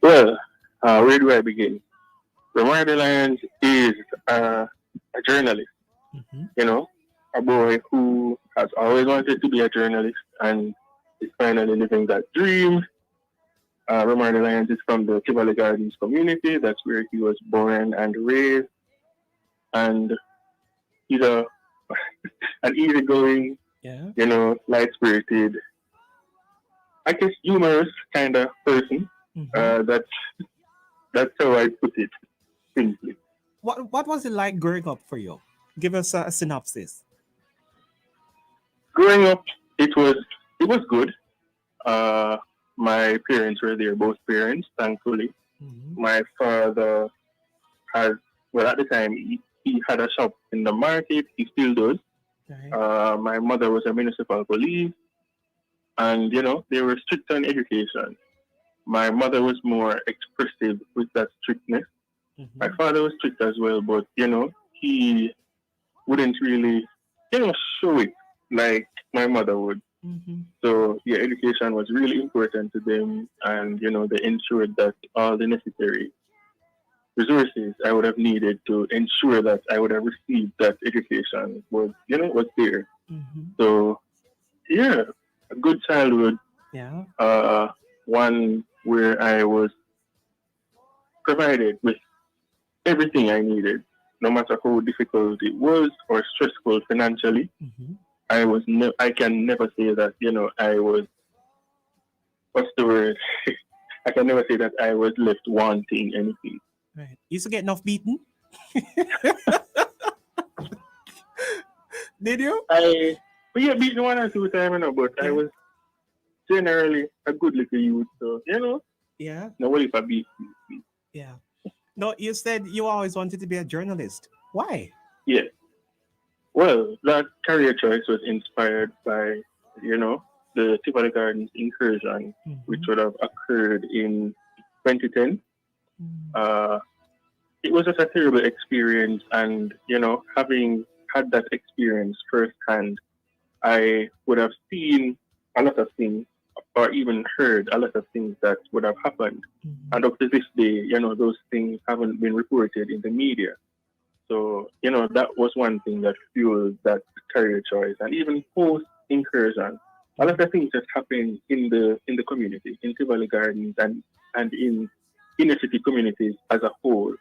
Well, where do I begin? Romardo Lyons is a journalist, Mm-hmm. you know, a boy who has always wanted to be a journalist and is finally living that dream. Romardo Lyons is from the Tivoli Gardens community. That's where he was born and raised. And he's an easygoing, Yeah. light spirited, I guess humorous kind of person. Mm-hmm. That's how I put it simply. What was it like growing up for you? Give us a synopsis. Growing up, it was it was good. Uh, my parents were there, both parents, thankfully. Mm-hmm. My father has, well, at the time, he had a shop in the market. He still does. Right. My mother was a municipal police, and they were strict on education. My mother was more expressive with that strictness. My Mm-hmm. father was strict as well, but he wouldn't really, show it like my mother would. Mm-hmm. So yeah, education was really important to them, and they ensured that all the necessary resources I would have needed to ensure that I would have received that education was there. Mm-hmm. So yeah, a good childhood, Yeah. uh, one where I was provided with everything I needed, no matter how difficult it was or stressful financially. Mm-hmm. I can never say that I was, what's the word? I can never say that I was left wanting anything. Right. Used to get enough beaten. Did you? I We get beaten 1 or 2 times, but I Yeah. was generally a good little youth. So Yeah. no what if I beat me? Yeah. No, you said you always wanted to be a journalist. Why? Yeah. Well, that career choice was inspired by you know the Tivoli Gardens incursion, which Mm-hmm. would have occurred in 2010. Mm-hmm. Uh, it was just a terrible experience, and having had that experience firsthand, I would have seen a lot of things or even heard a lot of things that would have happened. And up to this day, those things haven't been reported in the media. So, that was one thing that fueled that career choice. And even post incursion, a lot Mm-hmm. of things just happened in the community, in Tivoli Gardens and in inner city communities as a whole.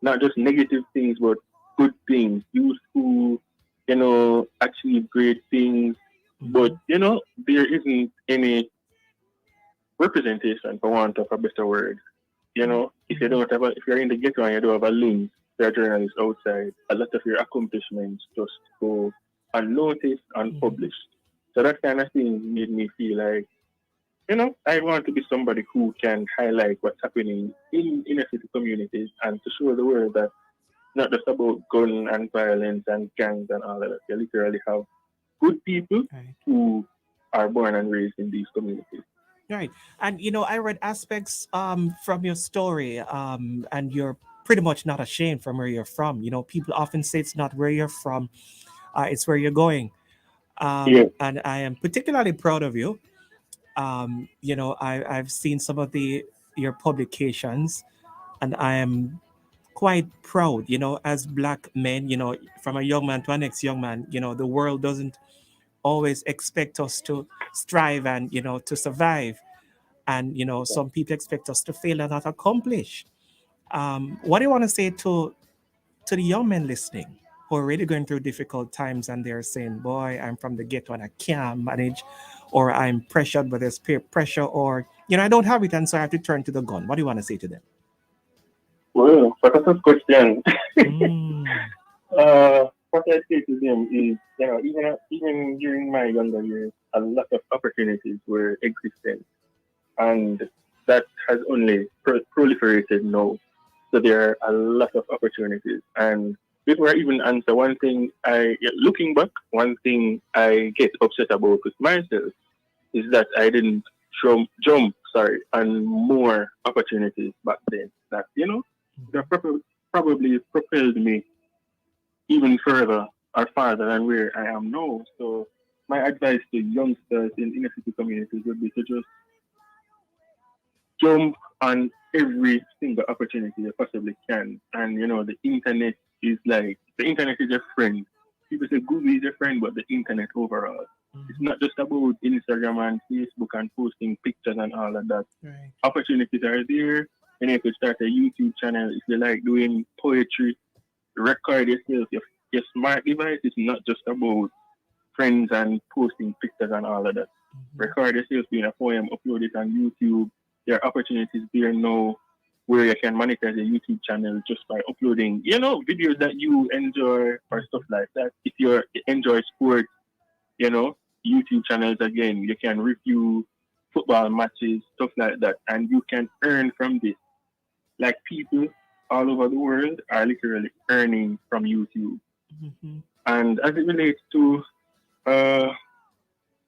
Not just negative things, but good things. Youth who, achieve great things. But, Mm-hmm. there isn't any representation, for want of a better word. Mm-hmm. If you're in the ghetto and you don't have a link to a journalist outside, a lot of your accomplishments just go unnoticed, Mm-hmm. unpublished. So that kind of thing made me feel like, I want to be somebody who can highlight what's happening in inner city communities and to show the world that it's not just about gun and violence and gangs and all of that. You literally have good people Right. who are born and raised in these communities. Right. And I read aspects from your story, and you're pretty much not ashamed from where you're from. People often say it's not where you're from, it's where you're going. Yeah. And I am particularly proud of you. I've seen some of the your publications, and I am quite proud. As black men, from a young man to a next young man, the world doesn't always expect us to strive and to survive, and some people expect us to fail and not accomplish. What do you want to say to the young men listening who are really going through difficult times and they're saying, boy, I'm from the ghetto and I can't manage, or I'm pressured by this peer pressure, or I don't have it and so I have to turn to the gun? What do you want to say to them? Well, for that question, Mm, what I say to them is, even during my younger years, a lot of opportunities were existent, and that has only proliferated now. So there are a lot of opportunities. And before I even answer, looking back, one thing I get upset about with myself is that I didn't on more opportunities back then. That that probably propelled me even further or farther than where I am now. So my advice to youngsters in inner city communities would be to just jump on every single opportunity you possibly can. And the internet is like the internet is your friend. People say Google is your friend, but the internet overall. It's Mhm. not just about Instagram and Facebook and posting pictures and all of that. Right. Opportunities are there. And you could start a YouTube channel if you like doing poetry, record yourself. Your smart device is not just about friends and posting pictures and all of that. Mhm. Record yourself doing a poem, upload it on YouTube. There are opportunities there now where you can monetize a YouTube channel just by uploading, videos that you enjoy or stuff Mhm. like that. If you enjoy sports, you know, YouTube channels again, you can review football matches, stuff like that, and you can earn from this. Like people all over the world are literally earning from YouTube. Mhm. And as it relates to uh,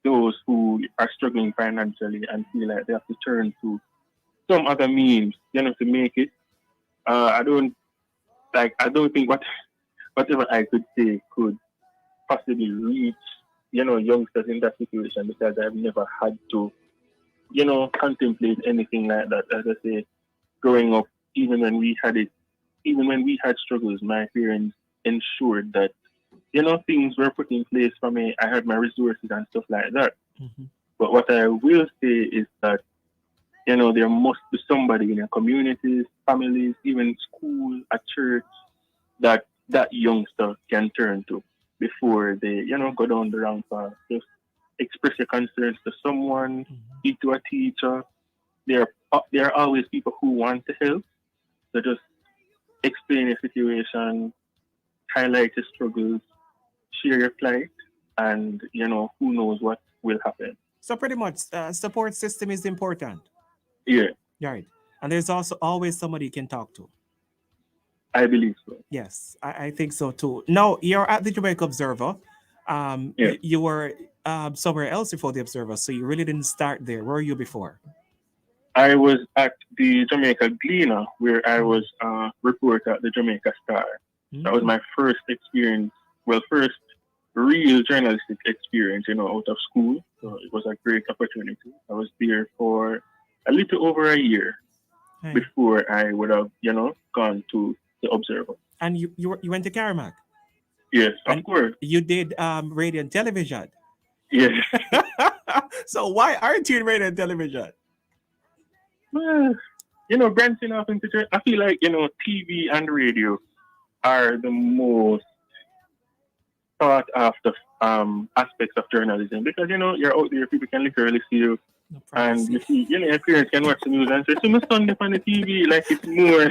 those who are struggling financially and feel like they have to turn to some other means, to make it. I don't I don't think whatever I could say could possibly reach, youngsters in that situation because I've never had to, contemplate anything like that. As I say, growing up, even when we had it, even when we had struggles, my parents ensured that, things were put in place for me. I had my resources and stuff like that. Mhm. But what I will say is that, there must be somebody in your communities, families, even school, a church that youngster can turn to before they, go down the wrong path. Just express your concerns to someone, Mhm. speak to a teacher. There are always people who want to help. So just explain your situation, highlight your struggles, share your plight, and who knows what will happen. So pretty much, support system is important. Yeah, Right. And there's also always somebody you can talk to. I believe so. Yes, I think so too. Now, you're at the Jamaica Observer. Yeah. You were somewhere else before the Observer, so you really didn't start there. Where were you before? I was at the Jamaica Gleaner where I Mm. was a reporter at the Jamaica Star. That was Mm. my first experience, well, first real journalistic experience, out of school. So it was a great opportunity. I was there for a little over a year Hey. before I would have, gone to the Observer. And you went to Karamak, Yes, of and course. you did radio and television. Yes. So why aren't you in radio and television? Well, branching off into, I feel like, TV and radio are the most sought after aspects of journalism because you're out there, people can literally see you, No and you privacy. see, your parents can watch the news and say, "So my son up on the TV." Like it's more,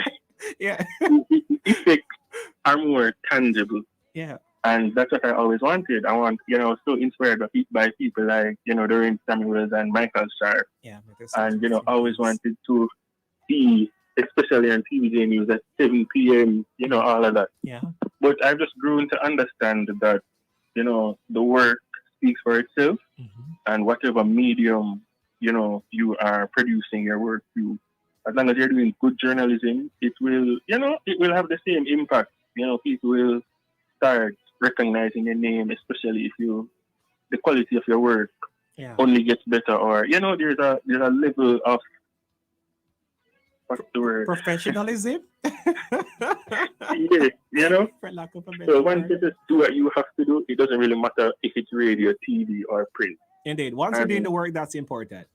Yeah. the effects are more tangible, Yeah. and that's what I always wanted. I want, so inspired by people like Doreen Samuels and Michael Sharp, Yeah. But this is and rest in always peace. wanted to see, especially on TVJ News at 7 p.m. Yeah. All of that. Yeah. But I've just grown to understand that the work speaks for itself, Hmm. and whatever medium you are producing your work through, as long as you're doing good journalism, it will have the same impact. People will start recognizing your name, especially if the quality of your work Yeah. only gets better, or there's a level of, what's the word? Professionalism. Yeah, For lack of a so better once word. you just do what you have to do, it doesn't really matter if it's radio, TV, or print. Indeed. Once you're doing And the work, that's important.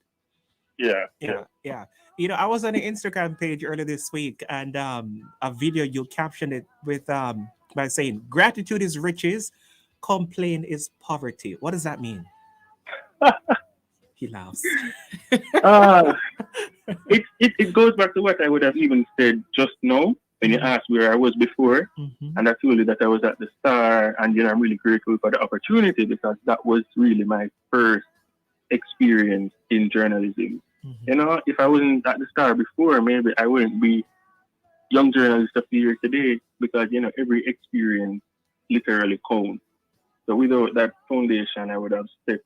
yeah, yeah. Yeah, yeah. I was on the Instagram page earlier this week, and a video you captioned it with by saying gratitude is riches, complain is poverty. What does that mean? He laughs. uh, it goes back to what I would have even said just now when you Mm, asked where I was before. mhm, And I told you that I was at the Star, and I'm really grateful for the opportunity because that was really my first experience in journalism. mhm. If I wasn't at the Star before, maybe I wouldn't be young journalist of the year today because every experience literally counts. So without that foundation, I would have stepped,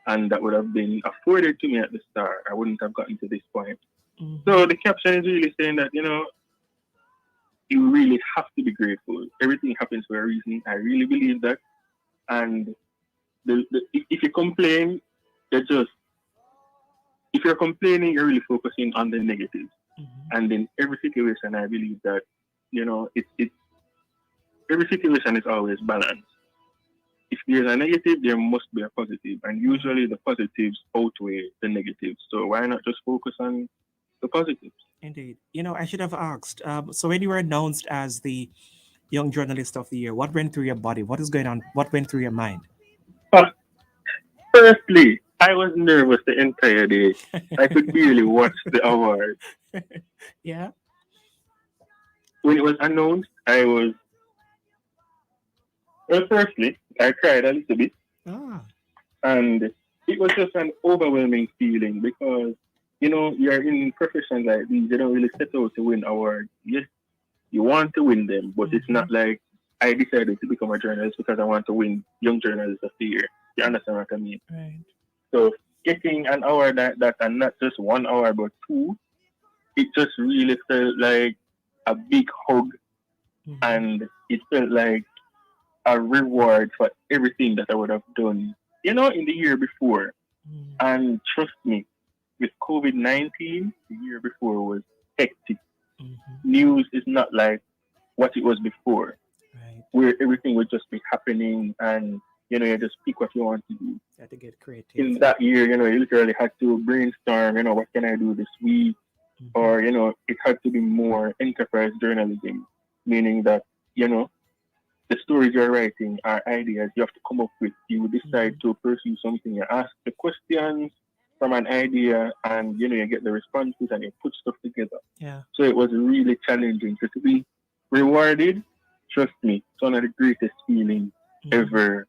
and that would have been afforded to me at the Star. I wouldn't have gotten to this point. Mhm. So the caption is really saying that you really have to be grateful. Everything happens for a reason. I really believe that. And if you complain, you're just if you're complaining, you're really focusing on the negatives. Mhm. And in every situation, I believe that, it every situation is always balanced. If there's a negative, there must be a positive, and Mhm. usually the positives outweigh the negatives. So why not just focus on the positives? Indeed. I should have asked. So when you were announced as the Young Journalist of the Year, what went through your body? What is going on? What went through your mind? Ah, firstly, I was nervous the entire day. I could barely watch the award. Yeah. When it was announced, firstly, I cried a little bit, Ah. and it was just an overwhelming feeling because, you're in professions like these, you don't really set out to win awards. Yes, you want to win them, but it's Mm-hmm. not like I decided to become a journalist because I want to win Young Journalist of the Year. You understand what I mean? Right. So getting an award like that, and not just 1 hour, but two, it just really felt like a big hug, Mm-hmm. and it felt like a reward for everything that I would have done, in the year before. Mm-hmm. And trust me, with COVID-19, the year before was hectic. Mm-hmm. News is not like what it was before, Right. where everything would just be happening and, you just pick what you want to do. Had to get creative. In that year, you literally had to brainstorm, what can I do this week? Mm-hmm. Or, it had to be more enterprise journalism, meaning that, you know, the stories you're writing are ideas you have to come up with. You decide Mm-hmm. to pursue something, you ask the questions from an idea, and you get the responses and you put stuff together. Yeah. So it was really challenging. So to be rewarded, trust me, it's one of the greatest feelings Mm-hmm. ever.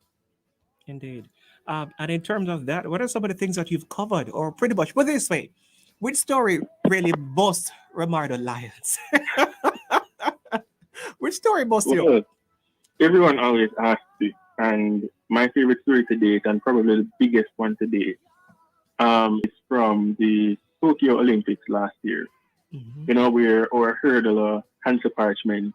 Indeed. And in terms of that, what are some of the things that you've covered, or pretty much, put it this way, which story really boasts Romardo Lyons? Which story boasts you? Well, everyone always asks this, and my favorite story to date, and probably the biggest one to date, is from the Tokyo Olympics last year. Mm-hmm. Where our hurdler, Hansa Parchment,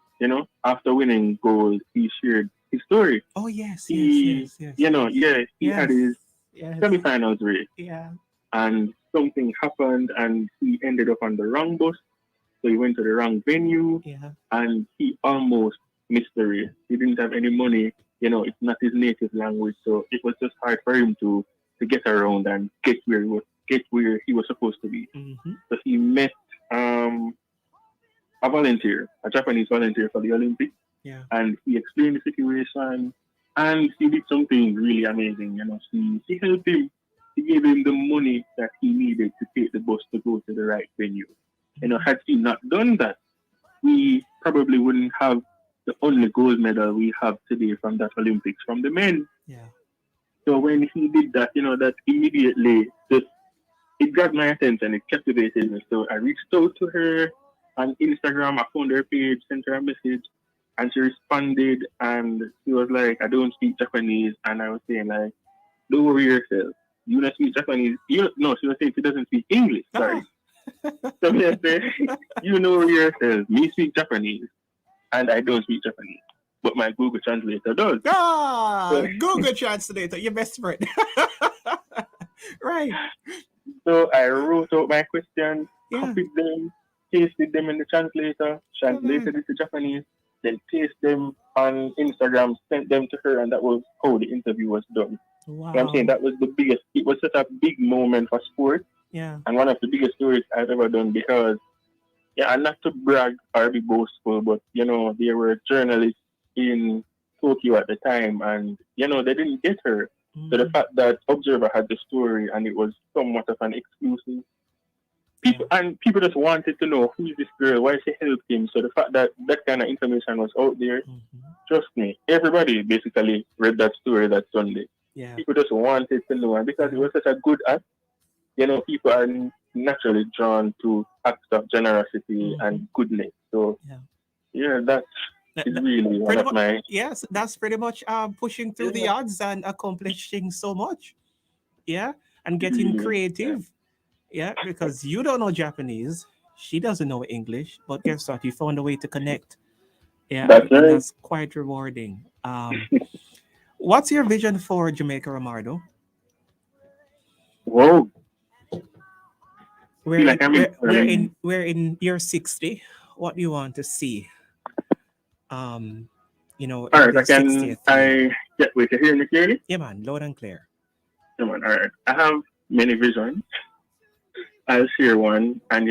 after winning gold, he shared his story. Oh yes, yes, He, yes, yes, yeah, he had yes, his yes. semifinals race, Yeah. and something happened, and he ended up on the wrong bus. So he went to the wrong venue, Yeah. and he almost missed the race. He didn't have any money. It's not his native language, so it was just hard for him to get around and get where he was supposed to be. Mm-hmm. So he met um, a volunteer, a Japanese volunteer for the Olympics, Yeah. and he explained the situation, and he did something really amazing. He helped him. He gave him the money that he needed to take the bus to go to the right venue. Mm-hmm. Had he not done that, we probably wouldn't have the only gold medal we have today from that Olympics from the men. Yeah. So when he did that, that immediately just it got my attention. It captivated me. So I reached out to her on Instagram. I found her page, sent her a message, and she responded. And she was like, "I don't speak Japanese," and I was saying like, "Don't worry yourself. You don't speak Japanese. You no." She was saying she doesn't speak English. Ah. Sorry. So me I say, "You know yourself. Me speak Japanese, and I don't speak Japanese, but my Google Translator does." Ah, So, Google Translator, your best friend. Right. so I wrote out my questions, Yeah. copied them, pasted them in the translator, Come on. translated it to Japanese, then pasted them on Instagram, sent them to her, and that was how the interview was done. I'm saying Wow. that was the biggest, it was such a big moment for sport Yeah. and one of the biggest stories I've ever done because, yeah, and not to brag or be boastful, but, there were journalists in Tokyo at the time and, they didn't get her. So the Mm-hmm. fact that Observer had the story and it was somewhat of an exclusive, Yeah. people just wanted to know who is this girl, why she helped him. So the fact that that kind of information was out there, Mm-hmm. trust me, everybody basically read that story that Sunday. Yeah. People just wanted to know, and because it Yeah. was such a good act, people are naturally drawn to acts of generosity Mm-hmm. and goodness. So Yeah. yeah, that That, is that, really one pretty of much. my Yes, that's pretty much pushing through the yeah, odds and accomplishing so much. Yeah, and getting really yeah. creative. Yeah, because you don't know Japanese, she doesn't know English, but guess what? You found a way to connect. Yeah, That's and right. that's quite rewarding. What's your vision for Jamaica, Romardo? Whoa, feel like I'm in. we're in year 60. What do you want to see? Um, All in right, the 60th I year. get wait to hear me clearly. Yeah, man, loud and clear. Come on, all right. I have many visions. I'll share one, and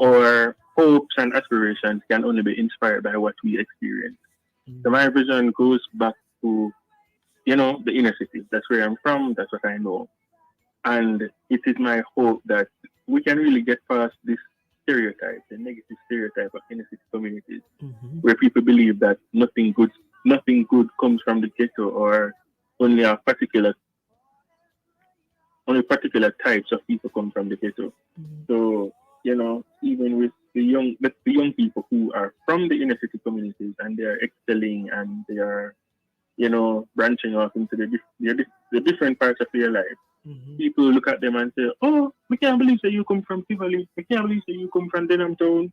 our hopes and aspirations can only be inspired by what we experience. So Mm, my vision goes back to the inner city. That's where I'm from. That's what I know, and it is my hope that we can really get past this stereotype, the negative stereotype of inner city communities, mhm, where people believe that nothing good comes from the ghetto, or only a particular only particular types of people come from the ghetto. mhm, So, even with the young people who are from the inner city communities, and they are excelling, and they are, branching off into the different parts of their life, mhm, people look at them and say, "Oh, we can't believe that you come from Tivoli. We can't believe that you come from Denham Town."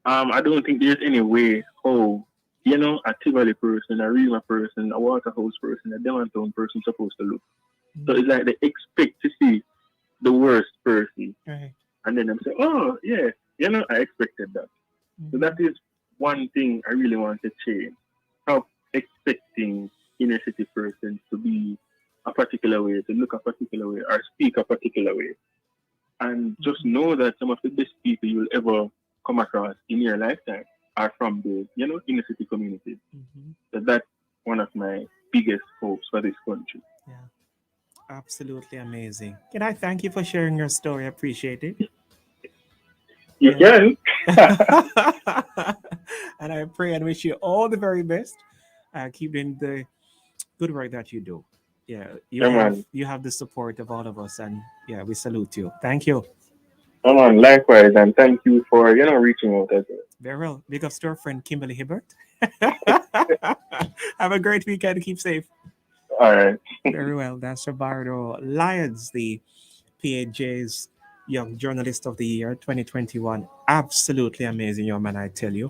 I don't think there's any way how, a Tivoli person, a Rima person, a Waterhouse person, a Denham Town person supposed to look. So mhm. it's like they expect to see the worst person, Right. and then I'm saying, "Oh, yeah, I expected that." So that Mhm, is one thing I really want to change. Stop expecting inner city persons to be a particular way, to look a particular way, or speak a particular way. And just mhm, know that some of the best people you'll ever come across in your lifetime are from the, inner city communities. mhm. So that's one of my biggest hopes for this country. Yeah, absolutely amazing. Can I thank you for sharing your story? I appreciate it. You Yeah. can. And I pray and wish you all the very best. Keep doing the good work that you do. Yeah, Come on. you have the support of all of us, and yeah, we salute you. Thank you. Come on. Likewise. And thank you for, reaching out as well. Very well. Big ups to our friend Kimberly Hibbert. Have a great weekend. Keep safe. All right. Very well. That's Roberto Lyons, the PAJ's Young Journalist of the Year 2021. Absolutely amazing young man, I tell you.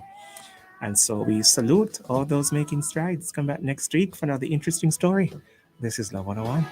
And so we salute all those making strides. Come back next week for another interesting story. This is Love 101.